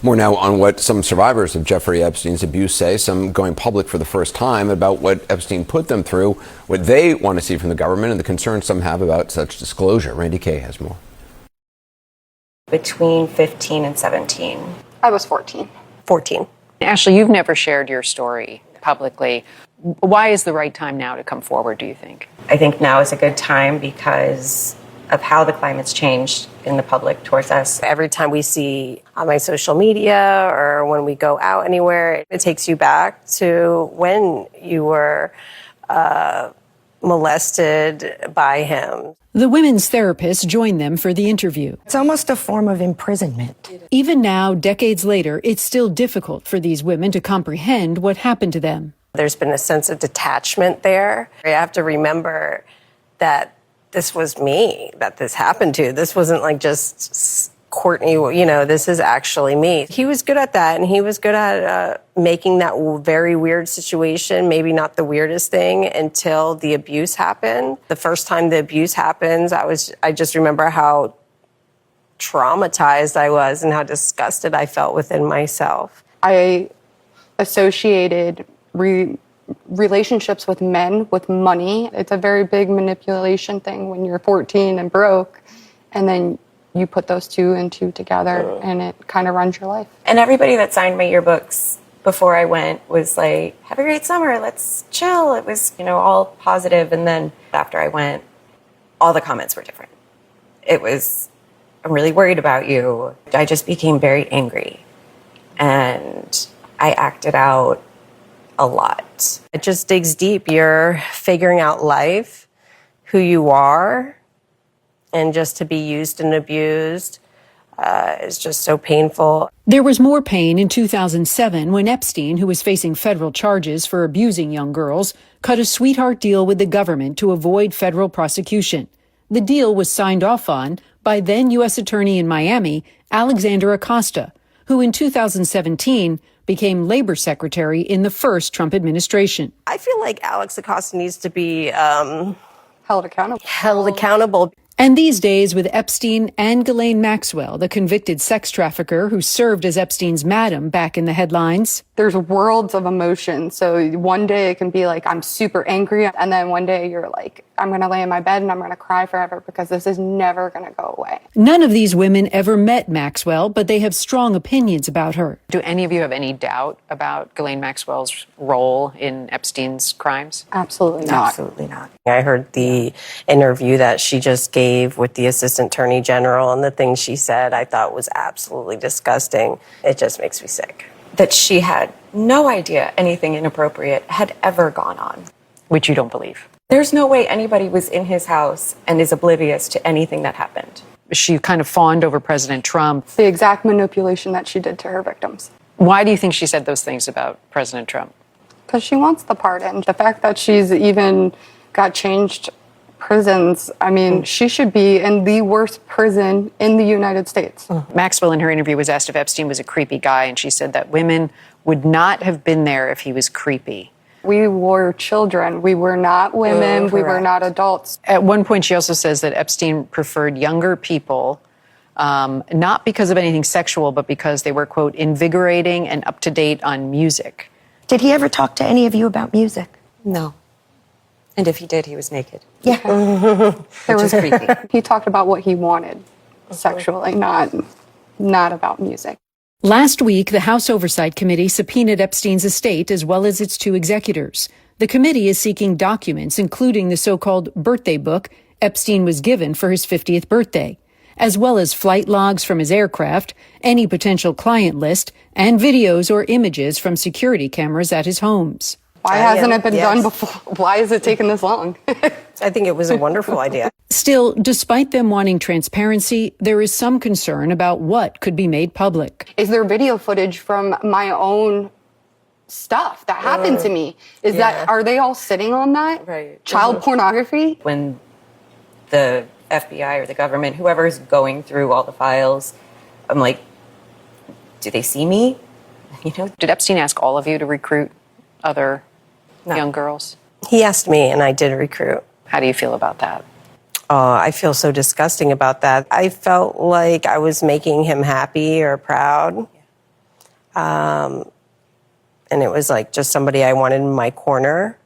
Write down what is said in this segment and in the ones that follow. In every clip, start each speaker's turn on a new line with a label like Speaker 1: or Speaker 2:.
Speaker 1: More now on what some survivors of Jeffrey Epstein's abuse say, some going public for the first time about what Epstein put them through, what they want to see from the government, and the concerns some have about such disclosure. Randy Kay has more.
Speaker 2: Between 15 and 17.
Speaker 3: I was 14.
Speaker 4: 14.
Speaker 5: Ashley, you've never shared your story publicly. Why is the right time now to come forward, do you think?
Speaker 2: I think now is a good time because of how the climate's changed in the public towards us.
Speaker 4: Every time we see on my social media or when we go out anywhere, it takes you back to when you were molested by him.
Speaker 6: The women's therapist joined them for the interview.
Speaker 7: It's almost a form of imprisonment.
Speaker 6: Even now, decades later, it's still difficult for these women to comprehend what happened to them.
Speaker 4: There's been a sense of detachment there. I have to remember that this was me, that this happened to. This wasn't like just Courtney, this is actually me. He was good at that, and he was good at making that very weird situation maybe not the weirdest thing until the abuse happened. The first time the abuse happens, I just remember how traumatized I was and how disgusted I felt within myself.
Speaker 3: I associated relationships with men with money. It's a very big manipulation thing when you're 14 and broke, and then you put those two and two together, and it kind of runs your life.
Speaker 2: And everybody that signed my yearbooks before I went was like, have a great summer, let's chill. It was, all positive. And then after I went, all the comments were different. It was, I'm really worried about you. I just became very angry. And I acted out a lot.
Speaker 4: It just digs deep. You're figuring out life, who you are, and just to be used and abused is just so painful.
Speaker 6: There was more pain in 2007 when Epstein, who was facing federal charges for abusing young girls, cut a sweetheart deal with the government to avoid federal prosecution. The deal was signed off on by then U.S. Attorney in Miami, Alexander Acosta, who in 2017 became labor secretary in the first Trump administration.
Speaker 4: I feel like Alex Acosta needs to be
Speaker 3: held
Speaker 4: accountable.
Speaker 6: And these days, with Epstein and Ghislaine Maxwell, the convicted sex trafficker who served as Epstein's madam, back in the headlines.
Speaker 3: There's worlds of emotion. So one day it can be like, I'm super angry. And then one day you're like, I'm going to lay in my bed and I'm going to cry forever because this is never going to go away.
Speaker 6: None of these women ever met Maxwell, but they have strong opinions about her.
Speaker 5: Do any of you have any doubt about Ghislaine Maxwell's role in Epstein's crimes?
Speaker 3: Absolutely not.
Speaker 2: Absolutely not.
Speaker 4: I heard the interview that she just gave with the Assistant Attorney General, and the things she said I thought was absolutely disgusting. It just makes me sick.
Speaker 2: That she had no idea anything inappropriate had ever gone on.
Speaker 5: Which you don't believe.
Speaker 2: There's no way anybody was in his house and is oblivious to anything that happened.
Speaker 5: She kind of fawned over President Trump.
Speaker 3: The exact manipulation that she did to her victims.
Speaker 5: Why do you think she said those things about President Trump?
Speaker 3: Because she wants the pardon. The fact that she's even got changed prisons, she should be in the worst prison in the United States.
Speaker 5: Maxwell, in her interview, was asked if Epstein was a creepy guy, and she said that women would not have been there if he was creepy.
Speaker 3: We were children. We were not women. We were not adults.
Speaker 5: At one point, she also says that Epstein preferred younger people, not because of anything sexual, but because they were, quote, invigorating and up to date on music.
Speaker 7: Did he ever talk to any of you about music?
Speaker 2: No. And if he did, he was naked.
Speaker 7: Yeah.
Speaker 3: There was creepy. He talked about what he wanted sexually, not about music.
Speaker 6: Last week, the House Oversight Committee subpoenaed Epstein's estate as well as its two executors. The committee is seeking documents, including the so-called birthday book Epstein was given for his 50th birthday, as well as flight logs from his aircraft, any potential client list, and videos or images from security cameras at his homes.
Speaker 3: Why hasn't it been done before? Why is it taking this long?
Speaker 4: I think it was a wonderful idea.
Speaker 6: Still, despite them wanting transparency, there is some concern about what could be made public.
Speaker 3: Is there video footage from my own stuff that happened to me? Are they all sitting on that?
Speaker 2: Right.
Speaker 3: Child pornography?
Speaker 2: When the FBI or the government, whoever is going through all the files, I'm like, do they see me?
Speaker 5: Did Epstein ask all of you to recruit other young girls?
Speaker 4: He asked me, and I did recruit.
Speaker 5: How do you feel about that?
Speaker 4: I feel so disgusting about that. I felt like I was making him happy or proud. And it was like just somebody I wanted in my corner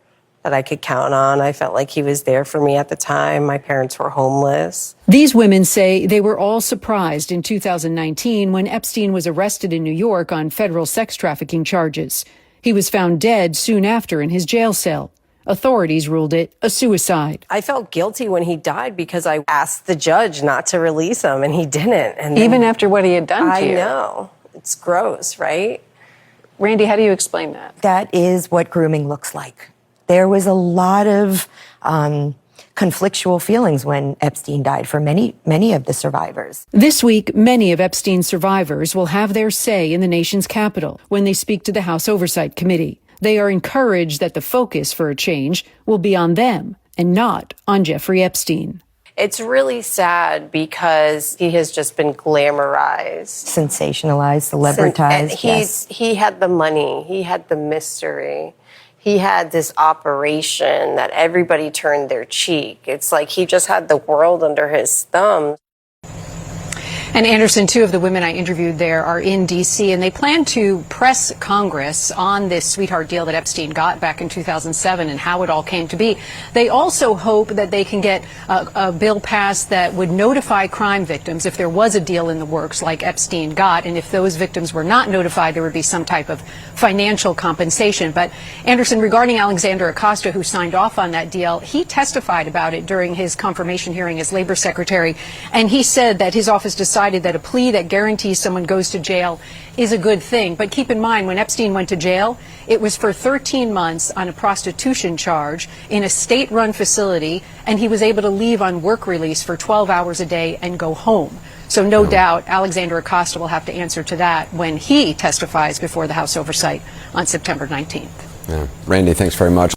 Speaker 4: that I could count on. I felt like he was there for me at the time. My parents were homeless.
Speaker 6: These women say they were all surprised in 2019 when Epstein was arrested in New York on federal sex trafficking charges. He was found dead soon after in his jail cell. Authorities ruled it a suicide.
Speaker 4: I felt guilty when he died because I asked the judge not to release him, and he didn't. And
Speaker 5: Even after what he had done to you.
Speaker 4: I know. It's gross, right?
Speaker 5: Randy, how do you explain that?
Speaker 7: That is what grooming looks like. There was a lot of conflictual feelings when Epstein died for many of the survivors.
Speaker 6: This week, many of Epstein's survivors will have their say in the nation's capital when they speak to the House Oversight Committee. They are encouraged that the focus for a change will be on them and not on Jeffrey Epstein.
Speaker 4: It's really sad because he has just been glamorized.
Speaker 7: Sensationalized, celebritized, yes.
Speaker 4: He had the money. He had the mystery. He had this operation that everybody turned their cheek. It's like he just had the world under his thumb.
Speaker 5: And Anderson, two of the women I interviewed there are in D.C., and they plan to press Congress on this sweetheart deal that Epstein got back in 2007 and how it all came to be. They also hope that they can get a bill passed that would notify crime victims if there was a deal in the works like Epstein got, and if those victims were not notified, there would be some type of financial compensation. But Anderson, regarding Alexander Acosta, who signed off on that deal, he testified about it during his confirmation hearing as labor secretary, and he said that his office decided that a plea that guarantees someone goes to jail is a good thing. But keep in mind, when Epstein went to jail, it was for 13 months on a prostitution charge in a state-run facility, and he was able to leave on work release for 12 hours a day and go home. So no doubt Alexander Acosta will have to answer to that when he testifies before the House Oversight on September 19th.
Speaker 1: Yeah. Randy, thanks very much.